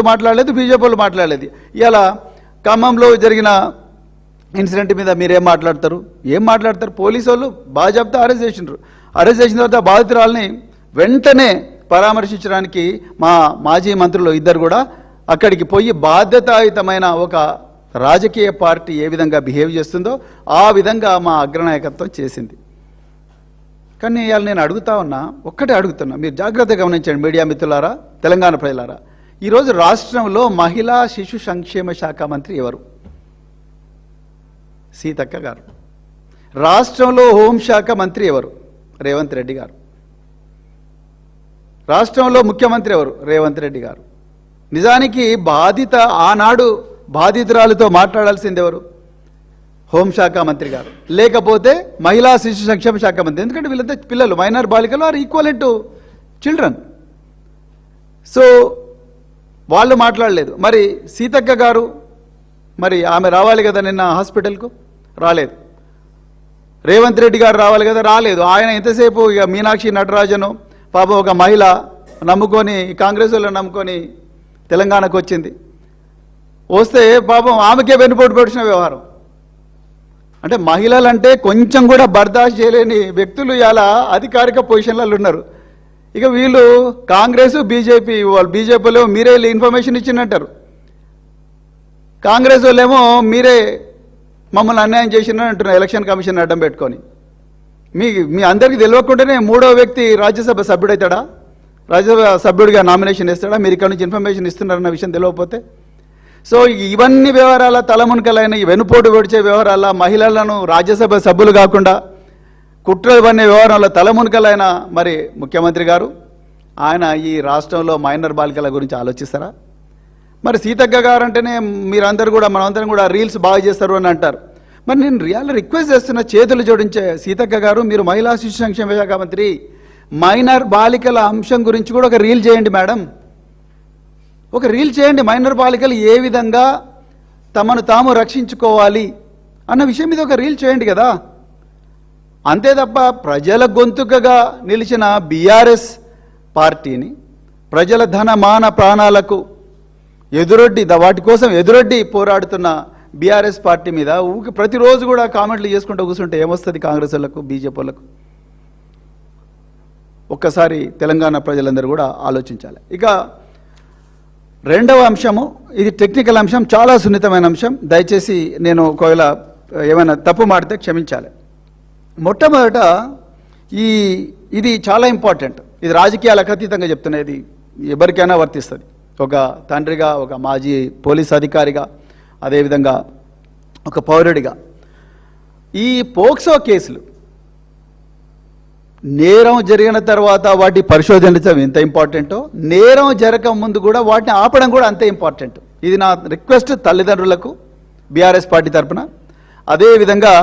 మాట్లాడలేదు, బీజేపీ వాళ్ళు మాట్లాడలేదు. ఇలా ఖమ్మంలో జరిగిన ఇన్సిడెంట్ మీద మీరేం మాట్లాడతారు? ఏం మాట్లాడతారు? పోలీసు వాళ్ళు బాజాబ్తా అరెస్ట్ చేసినారు. అరెస్ట్ చేసిన తర్వాత బాధితురాలని వెంటనే పరామర్శించడానికి మా మాజీ మంత్రులు ఇద్దరు కూడా అక్కడికి పోయి బాధ్యతాయుతమైన ఒక రాజకీయ పార్టీ ఏ విధంగా బిహేవ్ చేస్తుందో ఆ విధంగా మా అగ్రనాయకత్వం చేసింది. కానీ ఇవాళ నేను ఒక్కటే అడుగుతున్నా, మీరు జాగ్రత్తగా గమనించండి మీడియా మిత్రులారా, తెలంగాణ ప్రజలారా. ఈరోజు రాష్ట్రంలో మహిళా శిశు సంక్షేమ శాఖ మంత్రి ఎవరు? సీతక్క గారు. రాష్ట్రంలో హోంశాఖ మంత్రి ఎవరు? రేవంత్ రెడ్డి గారు. రాష్ట్రంలో ముఖ్యమంత్రి ఎవరు? రేవంత్ రెడ్డి గారు. నిజానికి ఆనాడు బాధితురాలతో మాట్లాడాల్సింది ఎవరు? హోంశాఖ మంత్రి గారు, లేకపోతే మహిళా శిశు సంక్షేమ శాఖ మంత్రి. ఎందుకంటే వీళ్ళంతా పిల్లలు, మైనర్ బాలికలు are equivalent to children. So వాళ్ళు మాట్లాడలేదు. మరి సీతక్క గారు, మరి ఆమె రావాలి కదా నిన్న హాస్పిటల్కు, రాలేదు. రేవంత్ రెడ్డి గారు రావాలి కదా, రాలేదు. ఆయన ఎంతసేపు ఇక మీనాక్షి నటరాజను పాపం ఒక మహిళ నమ్ముకొని, కాంగ్రెస్ వాళ్ళు నమ్ముకొని తెలంగాణకు వచ్చింది. వస్తే పాపం ఆమెకే వెన్నుపోటు పొడిచిన వ్యవహారం. అంటే మహిళలంటే కొంచెం కూడా బర్దాష్ చేయలేని వ్యక్తులు ఇలా అధికారిక పొజిషన్లలో ఉన్నారు. ఇక వీళ్ళు కాంగ్రెస్ బీజేపీ వాళ్ళు, బీజేపీలో మీరే ఇన్ఫర్మేషన్ ఇచ్చిందంటారు, కాంగ్రెస్ వాళ్ళేమో మీరే మమ్మల్ని అన్యాయం చేసినారు అంటున్నారు ఎలక్షన్ కమిషన్ అడ్డం పెట్టుకొని. మీ అందరికీ తెలియకుండానే మూడో వ్యక్తి రాజ్యసభ సభ్యుడవుతాడా? రాజ్యసభ సభ్యుడిగా నామినేషన్ ఇస్తాడా? మీరు ఇక్కడ నుంచి ఇన్ఫర్మేషన్ ఇస్తున్నారన్న విషయం తెలియకపోతే. సో ఇవన్నీ వ్యవహారాల తలమునకలైన ఈ వెనుపోటు పొడిచే వ్యవహారాల మహిళలను రాజ్యసభ సభ్యులు కాకుండా కుట్రలు పన్నే వ్యవహారంలో తలమునకలైన మరి ముఖ్యమంత్రి గారు, ఆయన ఈ రాష్ట్రంలో మైనర్ బాలికల గురించి ఆలోచిస్తారా? మరి సీతక్క గారు అంటేనే మీరందరూ కూడా, మనమందరం కూడా రీల్స్ బాగా చేస్తారు అని అంటారు. మరి నేను రిక్వెస్ట్ చేస్తున్న, చేతులు జోడించే సీతక్క గారు, మీరు మహిళా శిశు సంక్షేమ శాఖ మంత్రి, మైనర్ బాలికల అంశం గురించి కూడా ఒక రీల్ చేయండి మేడం, ఒక రీల్ చేయండి. మైనర్ బాలికలు ఏ విధంగా తమను తాము రక్షించుకోవాలి అన్న విషయం మీద ఒక రీల్ చేయండి కదా. అంతే తప్ప ప్రజల గొంతుకగా నిలిచిన బీఆర్ఎస్ పార్టీని, ప్రజల ధన మాన ప్రాణాలకు ఎదురొడ్డి, వాటి కోసం ఎదురొడ్డి పోరాడుతున్న బీఆర్ఎస్ పార్టీ మీద ప్రతిరోజు కూడా కామెంట్లు చేసుకుంటూ కూర్చుంటే ఏమొస్తుంది కాంగ్రెస్ వాళ్ళకు, బీజేపీ వాళ్ళకు? ఒక్కసారి తెలంగాణ ప్రజలందరూ కూడా ఆలోచించాలి. ఇక రెండవ అంశము, ఇది టెక్నికల్ అంశం, చాలా సున్నితమైన అంశం. దయచేసి నేను ఒకవేళ ఏమైనా తప్పు మాడితే క్షమించాలి. మొట్టమొదట ఇది చాలా ఇంపార్టెంట్. ఇది రాజకీయాలకు అతీతంగా చెప్తున్నా, ఇది ఎవరికైనా వర్తిస్తుంది. ఒక తండ్రిగా, ఒక మాజీ పోలీస్ అధికారిగా, అదేవిధంగా ఒక పౌరుడిగా, ఈ పోక్సో కేసులు నేరం జరిగిన తర్వాత వాటి పరిశోధించడం ఎంత ఇంపార్టెంటో, నేరం జరగక ముందు కూడా వాటిని ఆపడం కూడా అంతే ఇంపార్టెంట్. ఇది నా రిక్వెస్ట్ తల్లిదండ్రులకు బీఆర్ఎస్ పార్టీ తరఫున. అదేవిధంగా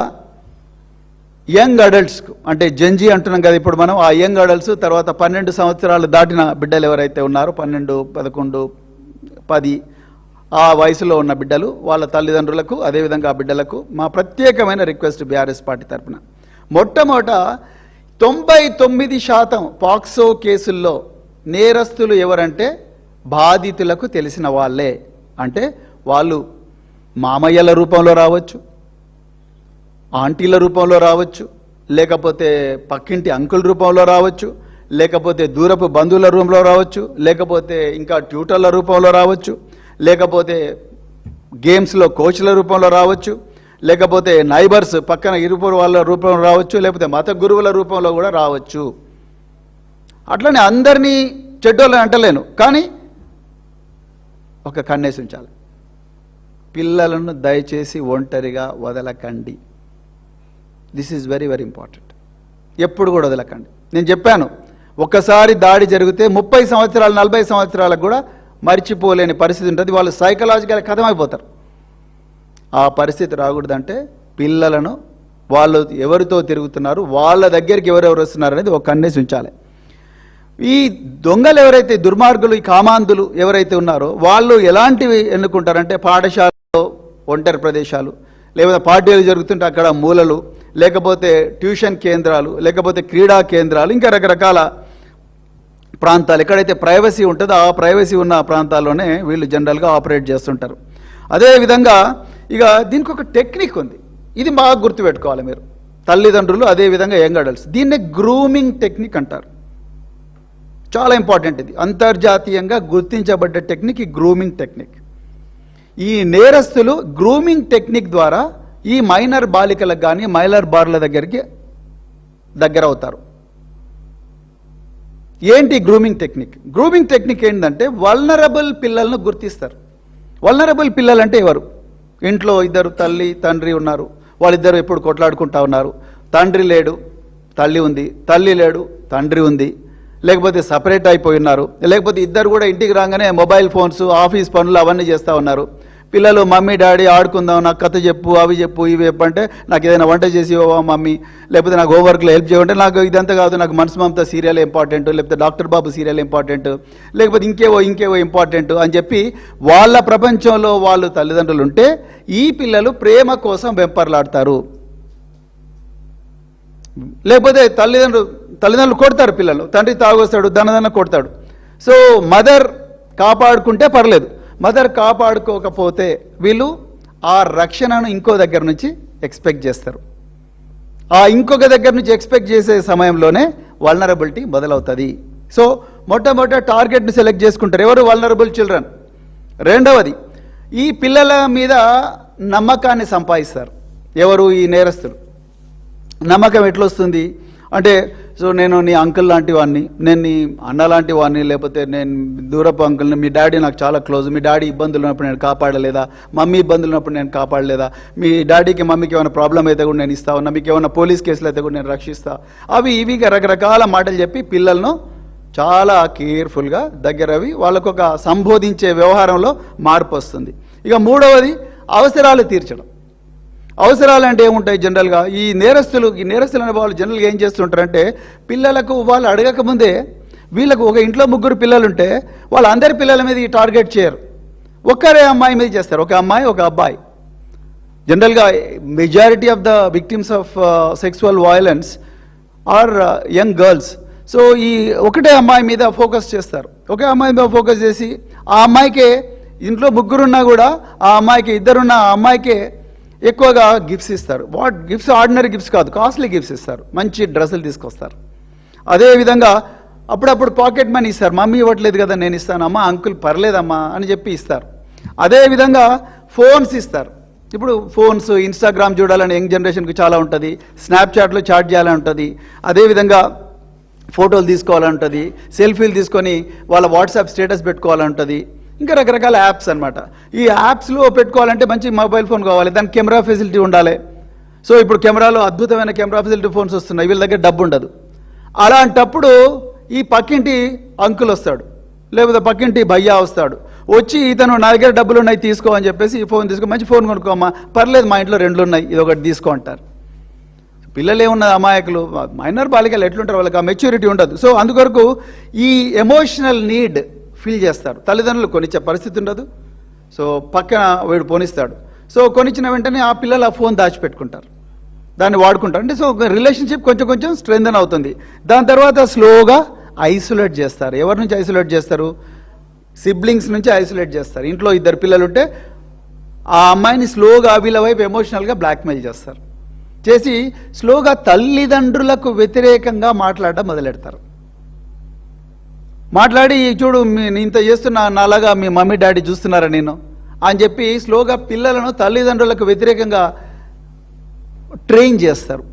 యంగ్ అడల్ట్స్కు, అంటే జంజీ అంటున్నాం కదా ఇప్పుడు మనం, ఆ యంగ్ అడల్ట్స్, తర్వాత 12 సంవత్సరాలు దాటిన బిడ్డలు ఎవరైతే ఉన్నారో, 12, 11, 10 ఆ వయసులో ఉన్న బిడ్డలు, వాళ్ళ తల్లిదండ్రులకు, అదేవిధంగా ఆ బిడ్డలకు మా ప్రత్యేకమైన రిక్వెస్ట్ బీఆర్ఎస్ పార్టీ తరఫున. మొట్టమొదట 99% పాక్సో కేసుల్లో నేరస్తులు ఎవరంటే బాధితులకు తెలిసిన వాళ్ళే. అంటే వాళ్ళు మామయ్యల రూపంలో రావచ్చు, ఆంటీల రూపంలో రావచ్చు, లేకపోతే పక్కింటి అంకుల్ రూపంలో రావచ్చు, లేకపోతే దూరపు బంధువుల రూపంలో రావచ్చు, లేకపోతే ఇంకా ట్యూటర్ల రూపంలో రావచ్చు, లేకపోతే గేమ్స్లో కోచ్ల రూపంలో రావచ్చు, లేకపోతే నైబర్స్ పక్కన ఇరుపురు వాళ్ళ రూపంలో రావచ్చు, లేకపోతే మత గురువుల రూపంలో కూడా రావచ్చు. అట్లనే అందరినీ చెడ్డోళ్ళని అంటలేను, కానీ ఒక కన్నేసి ఉంచాలి. పిల్లలను దయచేసి ఒంటరిగా వదలకండి. This is very very important. ఎప్పుడు కూడా వదలకండి. నేను చెప్పాను, ఒక్కసారి దాడి జరిగితే 30 సంవత్సరాలు 40 సంవత్సరాలకు కూడా మర్చిపోలేని పరిస్థితి ఉంటుంది. వాళ్ళు సైకలాజికల్ కథమైపోతారు. ఆ పరిస్థితి రాకూడదంటే పిల్లలను, వాళ్ళు ఎవరితో తిరుగుతున్నారు, వాళ్ళ దగ్గరికి ఎవరెవరు వస్తున్నారు అనేది ఒక కన్నేసి ఉంచాలి. ఈ దొంగలు ఎవరైతే, దుర్మార్గులు, ఈ కామాంధులు ఎవరైతే ఉన్నారో వాళ్ళు ఎలాంటివి ఎన్నుకుంటారంటే పాఠశాలలో ఒంటరి ప్రదేశాలు, లేకపోతే పార్టీలు జరుగుతుంటే అక్కడ మూలలు, లేకపోతే ట్యూషన్ కేంద్రాలు, లేకపోతే క్రీడా కేంద్రాలు, ఇంకా రకరకాల ప్రాంతాలు ఎక్కడైతే ప్రైవసీ ఉంటుందో ఆ ప్రైవసీ ఉన్న ప్రాంతాల్లోనే వీళ్ళు జనరల్గా ఆపరేట్ చేస్తుంటారు. అదేవిధంగా ఇక దీనికి ఒక టెక్నిక్ ఉంది, ఇది బాగా గుర్తుపెట్టుకోవాలి మీరు తల్లిదండ్రులు, అదేవిధంగా యంగ్ అడల్ట్స్. దీన్నే గ్రూమింగ్ టెక్నిక్ అంటారు. చాలా ఇంపార్టెంట్, ఇది అంతర్జాతీయంగా గుర్తించబడ్డ టెక్నిక్ ఈ గ్రూమింగ్ టెక్నిక్. ఈ నేరస్తులు గ్రూమింగ్ టెక్నిక్ ద్వారా ఈ మైనర్ బాలికలకు కానీ మైనర్ బార్ల దగ్గర అవుతారు. ఏంటి గ్రూమింగ్ టెక్నిక్? గ్రూమింగ్ టెక్నిక్ ఏంటంటే వల్నరబుల్ పిల్లలను గుర్తిస్తారు. వల్నరబుల్ పిల్లలు అంటే ఎవరు? ఇంట్లో ఇద్దరు తల్లి తండ్రి ఉన్నారు, వాళ్ళిద్దరు ఎప్పుడు కొట్లాడుకుంటా ఉన్నారు. తండ్రి లేడు, తల్లి ఉంది, తల్లి లేడు, తండ్రి ఉంది, లేకపోతే సపరేట్ అయిపోయి ఉన్నారు, లేకపోతే ఇద్దరు కూడా ఇంటికి రాగానే మొబైల్ ఫోన్స్, ఆఫీస్ పనులు అవన్నీ చేస్తూ ఉన్నారు. పిల్లలు మమ్మీ డాడీ ఆడుకుందాం, నాకు కథ చెప్పు, అవి చెప్పు, ఇవి చెప్పు అంటే నాకు ఏదైనా వంట చేసి ఇవ్వవా మమ్మీ, లేకపోతే నాకు హోంవర్క్లో హెల్ప్ చేయమంటే నాకు ఇదంతా కాదు, నాకు మనసు మమత సీరియల్ ఇంపార్టెంట్, లేకపోతే డాక్టర్ బాబు సీరియల్ ఇంపార్టెంట్, లేకపోతే ఇంకేవో ఇంపార్టెంట్ అని చెప్పి వాళ్ళ ప్రపంచంలో వాళ్ళు తల్లిదండ్రులు ఉంటే ఈ పిల్లలు ప్రేమ కోసం వెంపర్లాడతారు. లేకపోతే తల్లిదండ్రులు కొడతారు పిల్లలు, తండ్రి తాగొస్తాడు, దనదన కొడతాడు. సో మదర్ కాపాడుకుంటే పర్లేదు, మదర్ కాపాడుకోకపోతే వీళ్ళు ఆ రక్షణను ఇంకో దగ్గర నుంచి ఎక్స్పెక్ట్ చేస్తారు. ఆ ఇంకొక దగ్గర నుంచి ఎక్స్పెక్ట్ చేసే సమయంలోనే వల్నరబిలిటీ మొదలవుతుంది. సో మొట్టమొదట టార్గెట్ని సెలెక్ట్ చేసుకుంటారు, ఎవరు? Vulnerable children. రెండవది, ఈ పిల్లల మీద నమ్మకాన్ని సంపాదిస్తారు. ఎవరు? ఈ నేరస్తులు. నమ్మకం ఎట్లొస్తుంది అంటే, సో నేను నీ అంకుల్ లాంటి వాడిని, నేను నీ అన్న లాంటి వాడిని, లేకపోతే నేను దూరపు అంకుల్ని, మీ డాడీ నాకు చాలా క్లోజ్, మీ డాడీ ఇబ్బందులు ఉన్నప్పుడు నేను కాపాడలేదా, మమ్మీ ఇబ్బందులు ఉన్నప్పుడు నేను కాపాడలేదా, మీ డాడీకి మమ్మీకి ఏమైనా ప్రాబ్లం అయితే కూడా నేను ఇస్తా ఉన్నా, మీకు ఏమైనా పోలీస్ కేసులు అయితే కూడా నేను రక్షిస్తా, అవి ఇవి రకరకాల మాటలు చెప్పి పిల్లలను చాలా కేర్ఫుల్గా దగ్గరవి వాళ్ళకు ఒక సంబోధించే వ్యవహారంలో మార్పు వస్తుంది. ఇక మూడవది, అవసరాలు తీర్చడం. అవసరాలు అంటే ఏముంటాయి? జనరల్గా ఈ నేరస్తులు అనే వాళ్ళు జనరల్గా ఏం చేస్తుంటారంటే, పిల్లలకు వాళ్ళు అడగకముందే వీళ్ళకు ఒక ఇంట్లో ముగ్గురు పిల్లలు ఉంటే వాళ్ళందరి పిల్లల మీద ఈ టార్గెట్ చేయరు, ఒక్కరే అమ్మాయి మీద చేస్తారు. ఒక అమ్మాయి, ఒక అబ్బాయి. జనరల్గా majority of the victims of sexual violence are young girls. So ఈ ఒకటే అమ్మాయి మీద ఫోకస్ చేస్తారు. ఒకే అమ్మాయి మీద ఫోకస్ చేసి ఆ అమ్మాయికే, ఇంట్లో ముగ్గురున్నా కూడా ఆ అమ్మాయికి, ఇద్దరున్న ఆ అమ్మాయికే ఎక్కువగా గిఫ్ట్స్ ఇస్తారు. What gifts? ఆర్డినరీ గిఫ్ట్స్ కాదు, కాస్ట్లీ గిఫ్ట్స్ ఇస్తారు, మంచి డ్రెస్సులు తీసుకొస్తారు. అదేవిధంగా అప్పుడప్పుడు పాకెట్ మనీ ఇస్తారు, మమ్మీ ఇవ్వట్లేదు కదా నేను ఇస్తాను, అమ్మ అంకుల్ పర్లేదమ్మా అని చెప్పి ఇస్తారు. అదేవిధంగా ఫోన్స్ ఇస్తారు. ఇప్పుడు ఫోన్స్, ఇన్స్టాగ్రామ్ చూడాలని యంగ్ జనరేషన్కి చాలా ఉంటుంది, స్నాప్చాట్లో చాట్ చేయాలని ఉంటుంది, అదేవిధంగా ఫోటోలు తీసుకోవాలని ఉంటుంది, సెల్ఫీలు తీసుకొని వాళ్ళ వాట్సాప్ స్టేటస్ పెట్టుకోవాలని ఉంటుంది, ఇంకా రకరకాల యాప్స్ అనమాట. ఈ యాప్స్లో పెట్టుకోవాలంటే మంచి మొబైల్ ఫోన్ కావాలి, దానికి కెమెరా ఫెసిలిటీ ఉండాలి. సో ఇప్పుడు కెమెరాలో అద్భుతమైన కెమెరా ఫెసిలిటీ ఫోన్స్ వస్తున్నాయి, వీళ్ళ దగ్గర డబ్బు ఉండదు. అలాంటప్పుడు ఈ పక్కింటి అంకుల్ వస్తాడు, లేకపోతే పక్కింటి భయ్యా వస్తాడు, వచ్చి ఇతను నా దగ్గర డబ్బులు ఉన్నాయి తీసుకో అని చెప్పేసి ఈ ఫోన్ తీసుకో, మంచి ఫోన్ కొనుక్కోమ్మా, పర్లేదు మా ఇంట్లో 2 ఉన్నాయి, ఇది ఒకటి తీసుకో అంటారు. పిల్లలు ఏమున్నది, అమాయకులు, మైనర్ బాలికలు ఎట్లుంటారు, వాళ్ళకి ఆ మెచ్యూరిటీ ఉండదు. సో అందుకొరకు ఈ ఎమోషనల్ నీడ్ ఫీల్ చేస్తారు. తల్లిదండ్రులు కొనిచ్చే పరిస్థితి ఉండదు, సో పక్కన వీడు పోనిస్తాడు. సో కొనిచ్చిన వెంటనే ఆ పిల్లలు ఆ ఫోన్ దాచిపెట్టుకుంటారు, దాన్ని వాడుకుంటారు. అంటే సో రిలేషన్షిప్ కొంచెం స్ట్రెంథెన్ అవుతుంది. దాని తర్వాత స్లోగా ఐసోలేట్ చేస్తారు. ఎవరి నుంచి ఐసోలేట్ చేస్తారు? సిబ్లింగ్స్ నుంచి ఐసోలేట్ చేస్తారు. ఇంట్లో 2 పిల్లలు ఉంటే ఆ అమ్మాయిని స్లోగా వీళ్ళ వైపు ఎమోషనల్గా బ్లాక్మెయిల్ చేస్తారు. చేసి స్లోగా తల్లిదండ్రులకు వ్యతిరేకంగా మాట్లాడడం మొదలెడతారు. మాట్లాడి, చూడు నేను ఇంత చేస్తున్నా, నాలాగా మీ మమ్మీ డాడీ చూస్తున్నారా నేను అని చెప్పి స్లోగా పిల్లలను తల్లిదండ్రులకు వ్యతిరేకంగా ట్రైన్ చేస్తారు.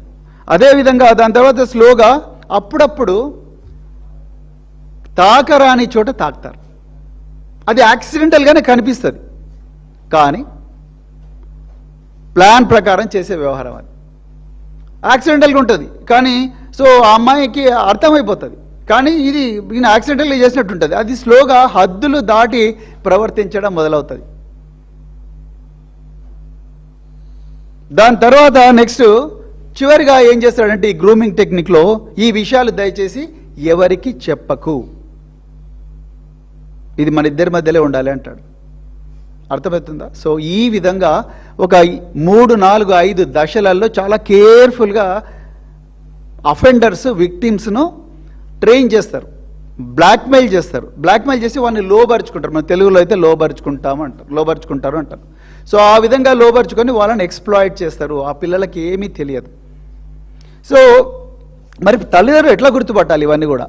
అదేవిధంగా దాని తర్వాత స్లోగా అప్పుడప్పుడు తాకరాని చోట తాకుతారు. అది యాక్సిడెంటల్గానే కనిపిస్తుంది, కానీ ప్లాన్ ప్రకారం చేసే వ్యవహారం అది. యాక్సిడెంటల్గా ఉంటుంది కానీ సో ఆ అమ్మాయికి అర్థమైపోతుంది, కానీ ఇది ఈయన యాక్సిడెంటల్గా చేసినట్టు ఉంటుంది. అది స్లోగా హద్దులు దాటి ప్రవర్తించడం మొదలవుతుంది. దాని తర్వాత నెక్స్ట్ చివరిగా ఏం చేస్తాడంటే, ఈ గ్రూమింగ్ టెక్నిక్లో ఈ విషయాలు దయచేసి ఎవరికి చెప్పకు, ఇది మన ఇద్దరి మధ్యలో ఉండాలి అంటాడు. అర్థమవుతుందా? సో ఈ విధంగా ఒక 3, 4, 5 దశలలో చాలా కేర్ఫుల్గా అఫెండర్స్ విక్టిమ్స్ను ట్రైన్ చేస్తారు. బ్లాక్మెయిల్ చేస్తారు. బ్లాక్మెయిల్ చేసి వాడిని లోబరుచుకుంటారు. మన తెలుగులో అయితే లోబరుచుకుంటారు అంటారు. సో ఆ విధంగా లోబరుచుకొని వాళ్ళని ఎక్స్ప్లాయిట్ చేస్తారు. ఆ పిల్లలకి ఏమీ తెలియదు. సో మరి తల్లిదండ్రులు ఎట్లా గుర్తుపట్టాలి ఇవన్నీ కూడా?